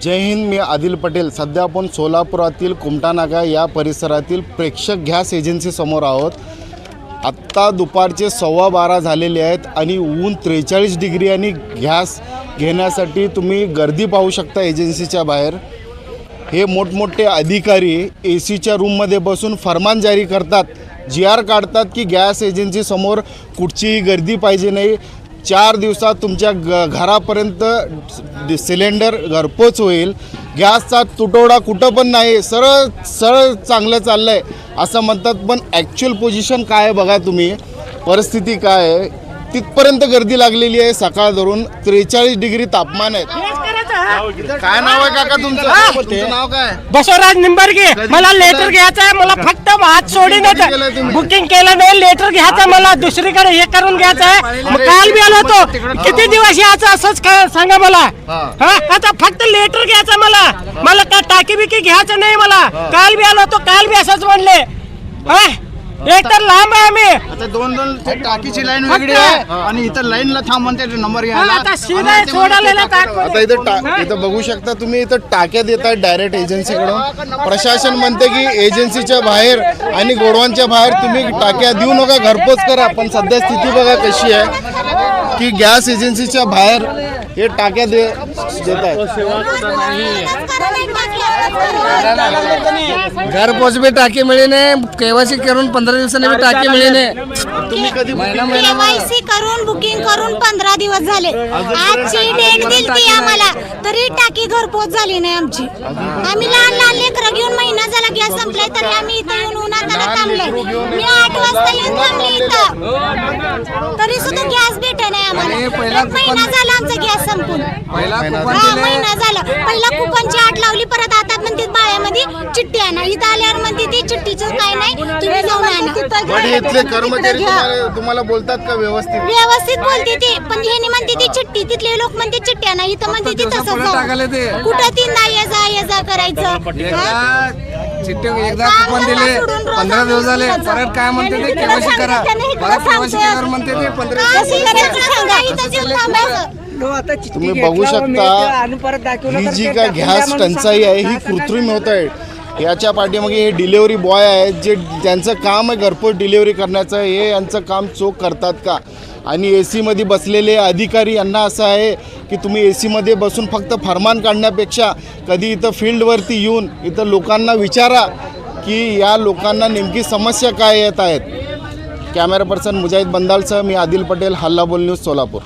जय हिंद, मी आदिल पटेल। सध्या आपण सोलापुरातील कुमटानाका या परिसरातील प्रेक्षक गॅस एजन्सी समोर आहोत। आत्ता दुपारचे 12:15 झालेले आहेत आणि ऊन 43 डिग्री आणि गॅस घेण्यासाठी तुम्ही गर्दी पाहू शकता एजन्सीच्या बाहेर। हे मोठमोठे अधिकारी एसीच्या रूममध्ये बसून फरमान जारी करतात, GR काढतात की गॅस एजन्सी समोर कुठचीही गर्दी पाहिजे नाही। 4 दिवसात तुमच्या घरापर्यंत सिलेंडर घरपोच होईल। गॅसचा तुटवडा कुठं पण नाही, सरळ चांगलं चाललं आहे असं म्हणतात। पण ॲक्च्युअल पोझिशन काय आहे बघा तुम्ही, परिस्थिती काय आहे। तिथपर्यंत गर्दी लागलेली आहे, सकाळ धरून 43 डिग्री तापमान आहे। काय नाव आहे काका तुमचं? तुमचं नाव काय? बसवराज निंबार्गे। मला लेटर घ्यायचं आहे, मला फक्त हात सोडून बुकिंग केलं नाही। लेटर घ्यायचं मला, दुसरीकडे हे करून घ्यायचं आहे। मग काल बी आलो होतो, किती दिवस याचं असंच सांगा मला। आता फक्त लेटर घ्यायचं मला काय टाकी बिकी घ्यायचं नाही मला। काल बी आलो होतो, काल बी असंच म्हणले। एक तर लांब आहे आम्ही, आता दोन टाकीची लाईन वेगळी आहे आणि इथं लाईनला थांब म्हणते नंबर घ्यायला। आता सोडायला आता इथं बघू शकता तुम्ही, इथं टाक्या देत आहेत डायरेक्ट एजन्सीकडून। प्रशासन म्हणते की एजन्सीच्या बाहेर आणि गोडवांच्या बाहेर तुम्ही टाक्या देऊ नका, घरपोच करा। पण सध्या स्थिती बघा कशी आहे की गॅस एजन्सीच्या बाहेर हे टाक्या देत आहेत। घरपोच भी टाकी मिली नाही, केवायसी करून 15 दिवसांनी भी टाकी मिली नाही। तुम्ही कधी केवायसी करून बुकिंग करून 15 दिवस झाले। आजची डेट दिलती आम्हाला, तरी टाकी घरपोच झाली नाही आमची। आम्ही लहान लेकरं घेऊन महिना झाला गॅस संपलाय, तरी आम्ही इथं येऊन उन्हाताला थांबलोय। मी 8 वाजता येऊन थांबली इथं, तरी सुद्धा गॅस भेटे नाही आम्हाला। महिना झाला आमचा गॅस संपून, महिना झाला। पहिला कुपनची आट लावली, परत आता म्हणते बाळ्यामध्ये चिठ्ठी आणा। इथं आल्यावर म्हणते ती चिठ्ठीचं काय नाही, तुम्ही जाऊन आणा। इथले कर्मचारी तुम्हाला बोलतात का व्यवस्थित? व्यवस्थित बोलते ती, पण ह्यानी म्हणते ती चिठ्ठी, तिथले लोक म्हणते चिठ्ठी आणा। इथं म्हणते ती तसंच कुठं ती नाही ये जा करायचं। चिठ्ठी एकदा कुपन दिले, 15 दिवस झाले, परत काय म्हणते ते केवायसी करा, परत केवायसी करा म्हणते ते 15 दिवस। तुम्ही बघू शकता ही जी काय गॅस टंचाई आहे ही कृत्रिम होत आहे। याच्या पाठीमागे हे डिलेवरी बॉय आहेत, जे त्यांचं काम आहे घरपोच डिलेवरी करण्याचं। हे यांचं काम चोख करतात का? आणि एसीमध्ये बसलेले अधिकारी यांना असं आहे की तुम्ही एसीमध्ये बसून फक्त फरमान काढण्यापेक्षा कधी इथं फील्डवरती येऊन इथं लोकांना विचारा की या लोकांना नेमकी समस्या काय येत आहेत। कॅमेरा पर्सन मुजाहिद बंदालसह मी आदिल पटेल, हल्ला बोल न्यूज, सोलापूर।